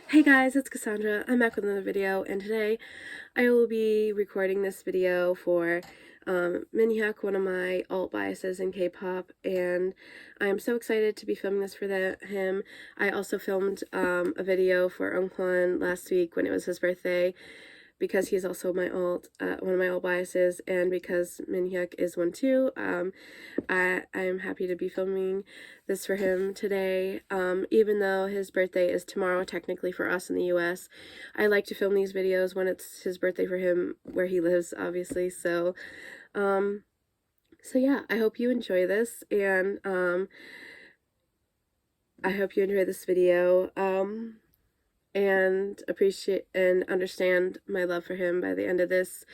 Hey guys, it's Cassandra. I'm back with another video, and today I will be recording this video for Minhyuk, one of my alt biases in K-pop, and I'm so excited to be filming this for him. I also filmed a video for Eunkwon last week when it was his birthday, because he's also my one of my alt biases, and because Minhyuk is one too. I'm happy to be filming this for him today. Even though his birthday is tomorrow, technically for us in the US, I like to film these videos when it's his birthday for him where he lives, obviously. So yeah, I hope you enjoy this, and I hope you enjoy this video. And appreciate and understand my love for him by the end of this.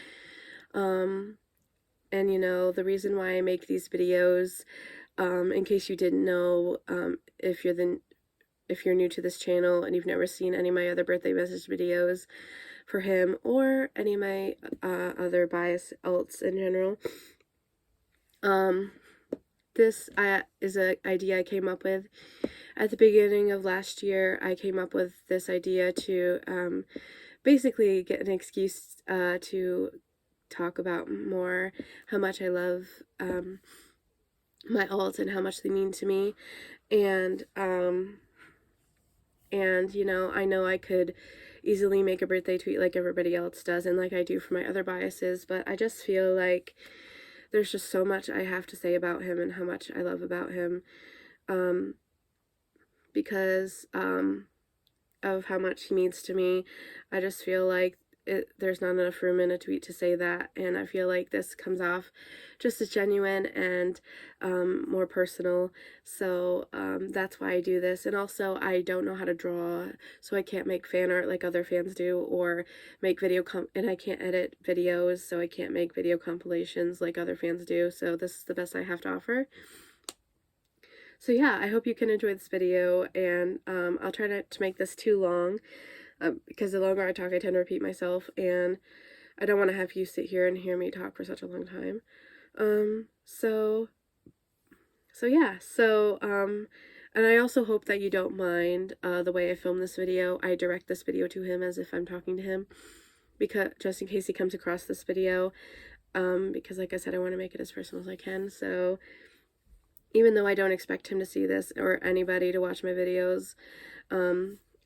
And you know, the reason why I make these videos, in case you didn't know, if you're new to this channel and you've never seen any of my other birthday message videos for him or any of my other bias alts in general, this is an idea I came up with at the beginning of last year. I came up with this idea to basically get an excuse to talk about more how much I love my alts and how much they mean to me. And you know I could easily make a birthday tweet like everybody else does and like I do for my other biases, but I just feel like there's just so much I have to say about him and how much I love about him, because of how much he means to me. I just feel like there's not enough room in a tweet to say that, and I feel like this comes off just as genuine and more personal. So that's why I do this. And also, I don't know how to draw, so I can't make fan art like other fans do, or make and I can't edit videos, so I can't make video compilations like other fans do. So this is the best I have to offer. So yeah, I hope you can enjoy this video, and I'll try not to make this too long, because the longer I talk, I tend to repeat myself, and I don't want to have you sit here and hear me talk for such a long time. And I also hope that you don't mind the way I film this video. I direct this video to him as if I'm talking to him, because just in case he comes across this video, because like I said, I want to make it as personal as I can. So even though I don't expect him to see this or anybody to watch my videos,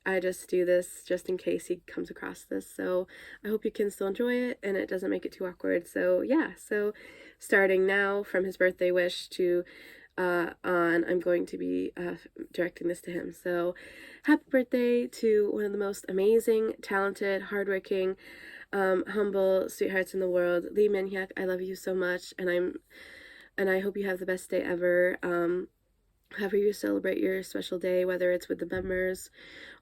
I just do this just in case he comes across this. So I hope you can still enjoy it and it doesn't make it too awkward. So yeah, so starting now from his birthday wish to on, I'm going to be directing this to him. So happy birthday to one of the most amazing, talented, hardworking, humble sweethearts in the world, Lee Minhyuk. I love you so much, and I hope you have the best day ever. However you celebrate your special day, whether it's with the members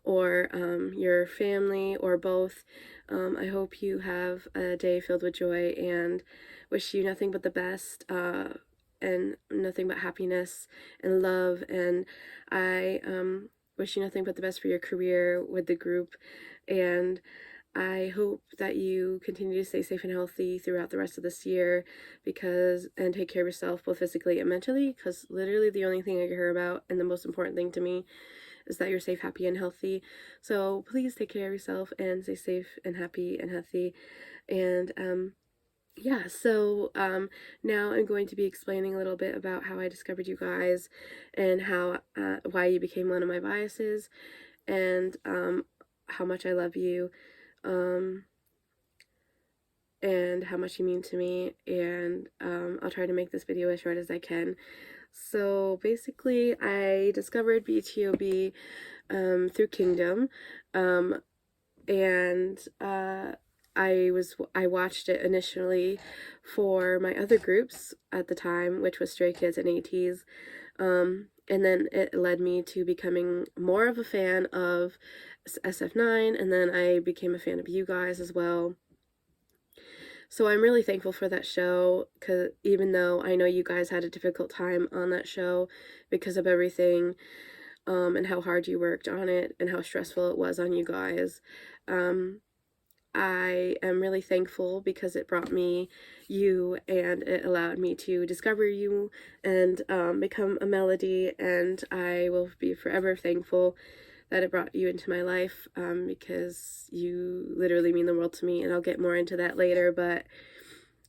or your family or both, I hope you have a day filled with joy, and wish you nothing but the best, and nothing but happiness and love. And I wish you nothing but the best for your career with the group, and I hope that you continue to stay safe and healthy throughout the rest of this year, and take care of yourself both physically and mentally, because literally the only thing I care about and the most important thing to me is that you're safe, happy, and healthy. So please take care of yourself and stay safe and happy and healthy. And yeah, so now I'm going to be explaining a little bit about how I discovered you guys and how why you became one of my biases, and how much I love you. And how much you mean to me, and I'll try to make this video as short as I can. So basically, I discovered BTOB through Kingdom, and I watched it initially for my other groups at the time, which was Stray Kids and ATEEZ, and then it led me to becoming more of a fan of SF9, and then I became a fan of you guys as well. So I'm really thankful for that show, because even though I know you guys had a difficult time on that show because of everything, and how hard you worked on it and how stressful it was on you guys, I am really thankful because it brought me you, and it allowed me to discover you and become a melody, and I will be forever thankful that it brought you into my life, because you literally mean the world to me, and I'll get more into that later. But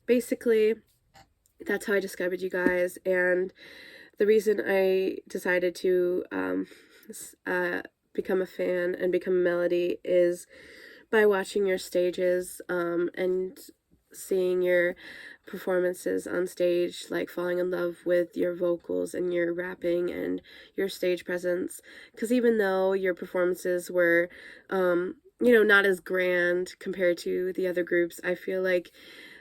basically, that's how I discovered you guys, and the reason I decided to become a fan and become a Melody is by watching your stages, and seeing your performances on stage, like falling in love with your vocals and your rapping and your stage presence. Because even though your performances were, not as grand compared to the other groups, I feel like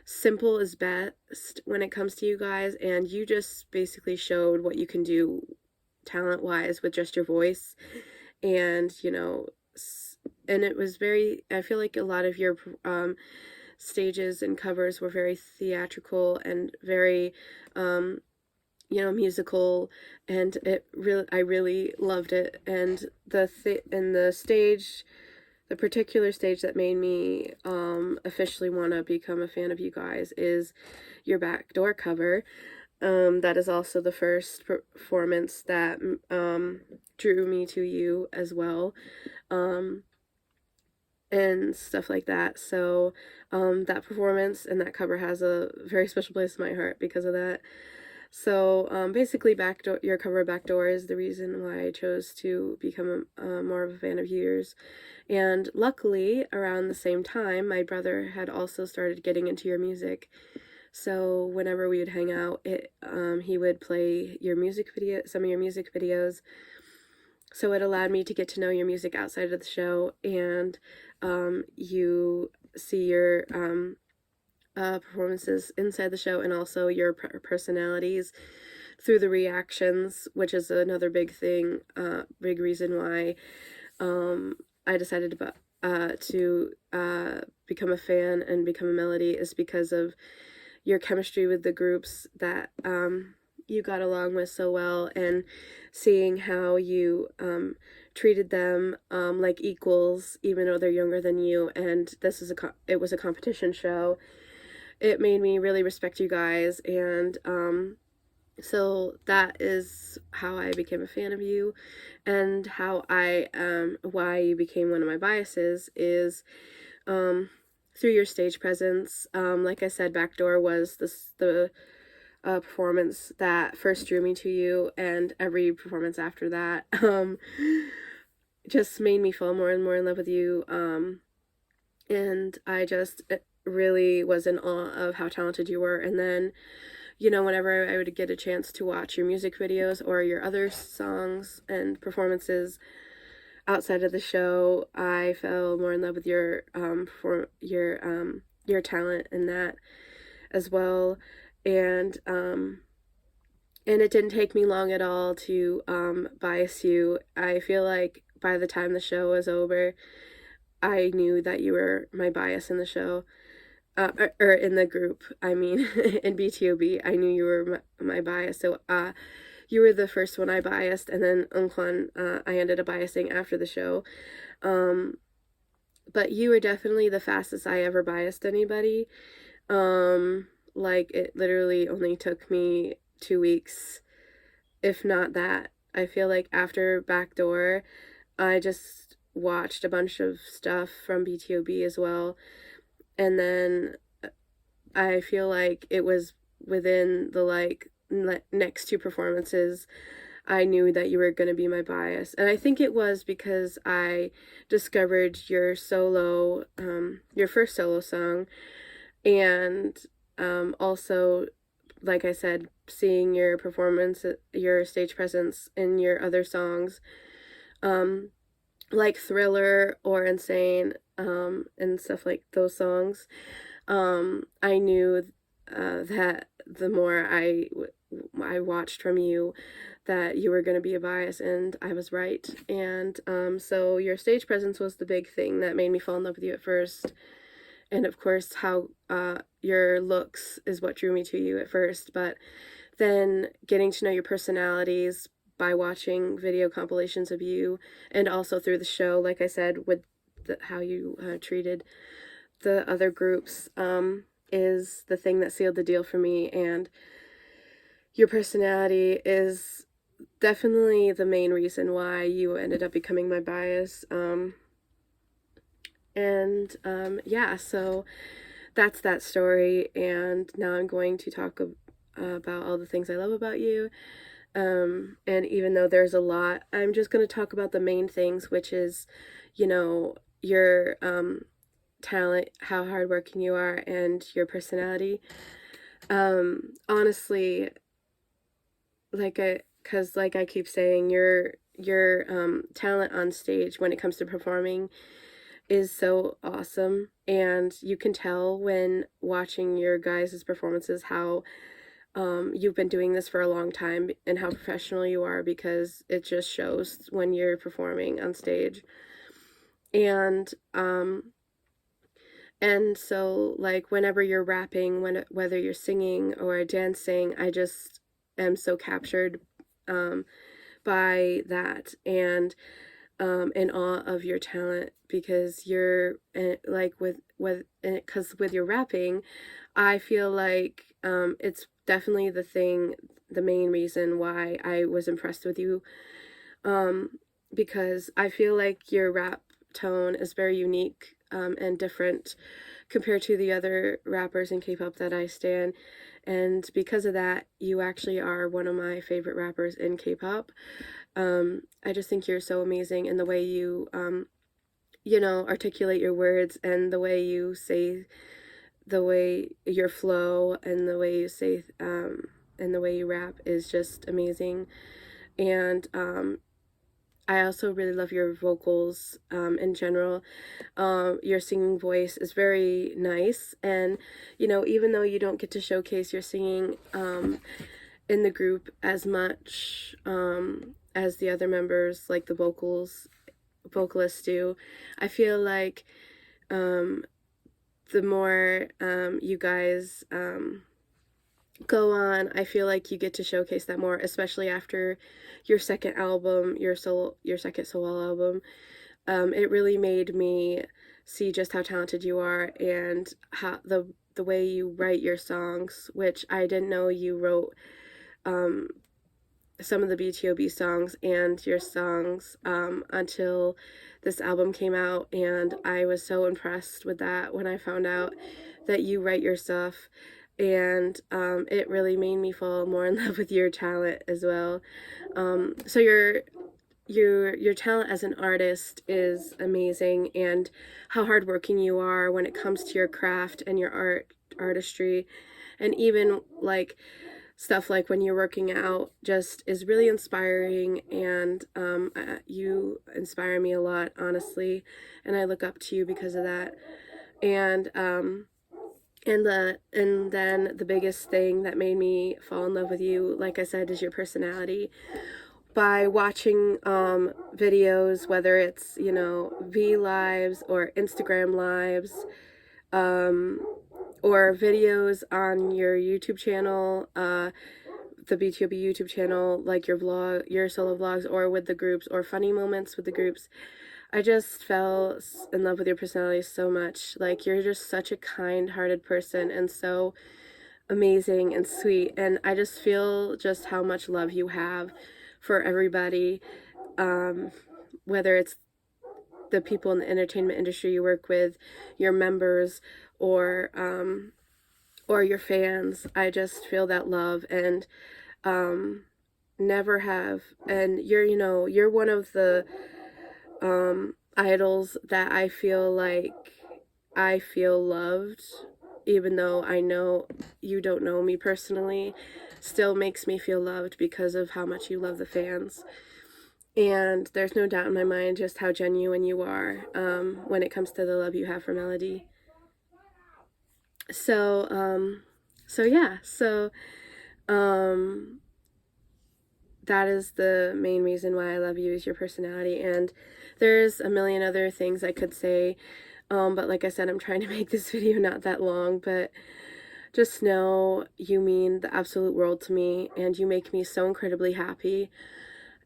simple is best when it comes to you guys, and you just basically showed what you can do talent-wise with just your voice. And and it was very, I feel like a lot of your stages and covers were very theatrical and very musical, and I really loved it. And the particular stage that made me officially want to become a fan of you guys is your backdoor cover. That is also the first performance that drew me to you as well, and stuff like that. So that performance and that cover has a very special place in my heart because of that. So basically, your cover of Backdoor is the reason why I chose to become more of a fan of yours. And luckily, around the same time, my brother had also started getting into your music. So whenever we would hang out, he would play some of your music videos. So it allowed me to get to know your music outside of the show, and you see your performances inside the show, and also your personalities through the reactions, which is another big thing, big reason why I decided to become a fan and become a Melody, is because of your chemistry with the groups that you got along with so well, and seeing how you treated them like equals, even though they're younger than you. And it was a competition show. It made me really respect you guys, and so that is how I became a fan of you, and how why you became one of my biases is through your stage presence. Like I said, Backdoor was the performance that first drew me to you, and every performance after that just made me fall more and more in love with you. And I just really was in awe of how talented you were. And then, whenever I would get a chance to watch your music videos or your other songs and performances outside of the show, I fell more in love with your talent in that as well. And it didn't take me long at all to bias you. I feel like by the time the show was over, I knew that you were my bias in the show, or in the group. I mean, in BTOB, I knew you were my bias. So you were the first one I biased, and then Eunkwon I ended up biasing after the show. But you were definitely the fastest I ever biased anybody. Like, it literally only took me 2 weeks, if not that. I feel like after Backdoor, I just watched a bunch of stuff from BTOB as well, and then I feel like it was within the next 2 performances, I knew that you were going to be my bias. And I think it was because I discovered your first solo song, and also, like I said, seeing your performance, your stage presence in your other songs, like Thriller or Insane, and stuff like those songs. I knew that the more I watched from you, that you were going to be a bias, and I was right. And so your stage presence was the big thing that made me fall in love with you at first. And of course, how your looks is what drew me to you at first. But then getting to know your personalities by watching video compilations of you, and also through the show, like I said, with how you treated the other groups, is the thing that sealed the deal for me. And your personality is definitely the main reason why you ended up becoming my bias. Yeah, so that's that story, and now I'm going to talk about all the things I love about you. And even though there's a lot, I'm just going to talk about the main things, which is, your talent, how hardworking you are, and your personality. Honestly, because like I keep saying, your talent on stage when it comes to performing is so awesome, and you can tell when watching your guys' performances how you've been doing this for a long time and how professional you are, because it just shows when you're performing on stage. And so like whenever you're rapping, whether you're singing or dancing, I just am so captured um, by that, and in awe of your talent, because you're like because with your rapping, I feel like it's definitely the main reason why I was impressed with you, um, because I feel like your rap tone is very unique and different compared to the other rappers in K-pop that I stan. And because of that, you actually are one of my favorite rappers in K-pop. I just think you're so amazing in the way you, articulate your words, and the way you say, the way your flow, and the way you say, and the way you rap is just amazing. And I also really love your vocals in general. Your singing voice is very nice, and even though you don't get to showcase your singing in the group as much as the other members, like the vocalists do, I feel like um, the more you guys go on, I feel like you get to showcase that more, especially after your second album, your second solo album. It really made me see just how talented you are, and how the way you write your songs, which I didn't know you wrote um, some of the BTOB songs and your songs until this album came out, and I was so impressed with that when I found out that you write your stuff, and it really made me fall more in love with your talent as well. So your talent as an artist is amazing, and how hardworking you are when it comes to your craft and your artistry, and even like stuff like when you're working out just is really inspiring, and you inspire me a lot, honestly, and I look up to you because of that. And and then the biggest thing that made me fall in love with you, like I said, is your personality. By watching videos, whether it's V lives or Instagram lives, um, or videos on your YouTube channel, the BTOB YouTube channel, like your solo vlogs, or with the groups, or funny moments with the groups, I just fell in love with your personality so much. Like, you're just such a kind-hearted person, and so amazing and sweet, and I just feel just how much love you have for everybody, um, whether it's the people in the entertainment industry you work with, your members, or your fans. I just feel that love, and um, never have. And you're one of the idols that I feel loved, even though I know you don't know me personally, still makes me feel loved because of how much you love the fans. And there's no doubt in my mind just how genuine you are when it comes to the love you have for Melody. So, yeah, um, that is the main reason why I love you, is your personality. And there's a million other things I could say, but like I said, I'm trying to make this video not that long, but just know you mean the absolute world to me, and you make me so incredibly happy.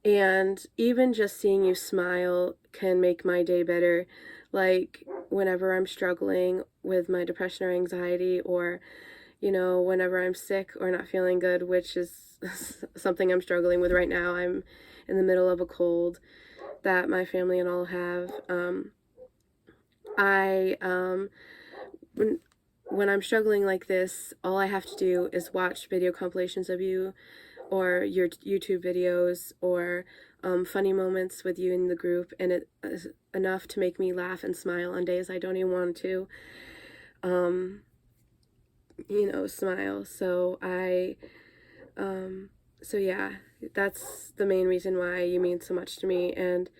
And even just seeing you smile can make my day better. Like, whenever I'm struggling with my depression or anxiety, or whenever I'm sick or not feeling good, which is something I'm struggling with right now. I'm in the middle of a cold that my family and all have. When I'm struggling like this, all I have to do is watch video compilations of you or your YouTube videos or funny moments with you in the group, and it is enough to make me laugh and smile on days I don't even want to, smile. So yeah, that's the main reason why you mean so much to me, and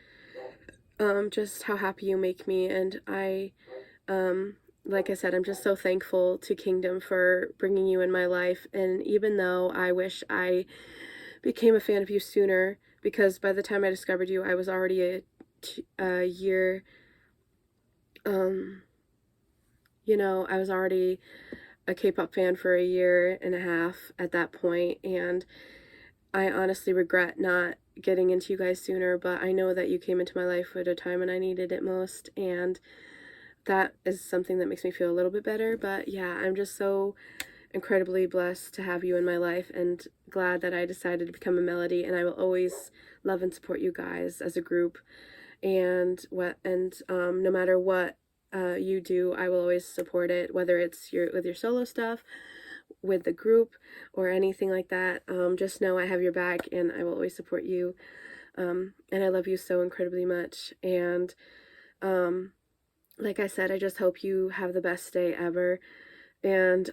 just how happy you make me. And like I said, I'm just so thankful to Kingdom for bringing you in my life. And even though I wish I became a fan of you sooner, because by the time I discovered you, I was already a year, I was already a K-pop fan for a year and a half at that point, and I honestly regret not getting into you guys sooner, but I know that you came into my life at a time when I needed it most, and that is something that makes me feel a little bit better. But yeah, I'm just so incredibly blessed to have you in my life, and glad that I decided to become a Melody, and I will always love and support you guys as a group, and no matter what you do, I will always support it, whether it's with your solo stuff, with the group, or anything like that. Just know I have your back, and I will always support you, and I love you so incredibly much. And like I said, I just hope you have the best day ever, and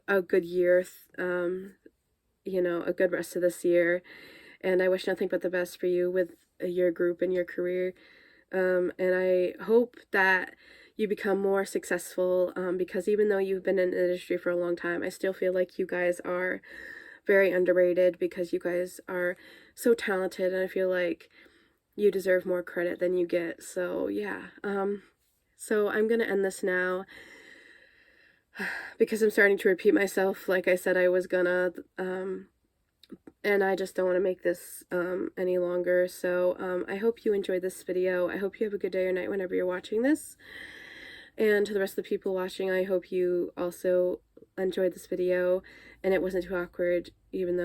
a good year, a good rest of this year. And I wish nothing but the best for you with your group and your career. And I hope that you become more successful, because even though you've been in the industry for a long time, I still feel like you guys are very underrated, because you guys are so talented, and I feel like you deserve more credit than you get. So yeah, so I'm gonna end this now, because I'm starting to repeat myself like I said I was gonna, and I just don't want to make this any longer. So I hope you enjoyed this video. I hope you have a good day or night whenever you're watching this. And to the rest of the people watching, I hope you also enjoyed this video, and it wasn't too awkward, and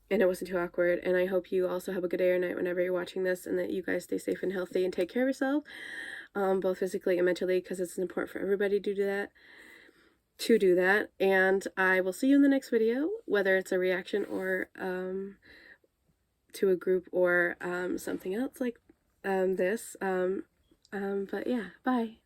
it wasn't too awkward. And I hope you also have a good day or night whenever you're watching this, and that you guys stay safe and healthy and take care of yourself, both physically and mentally, because it's important for everybody to do that. And I will see you in the next video, whether it's a reaction or to a group or something else like this. But yeah, bye.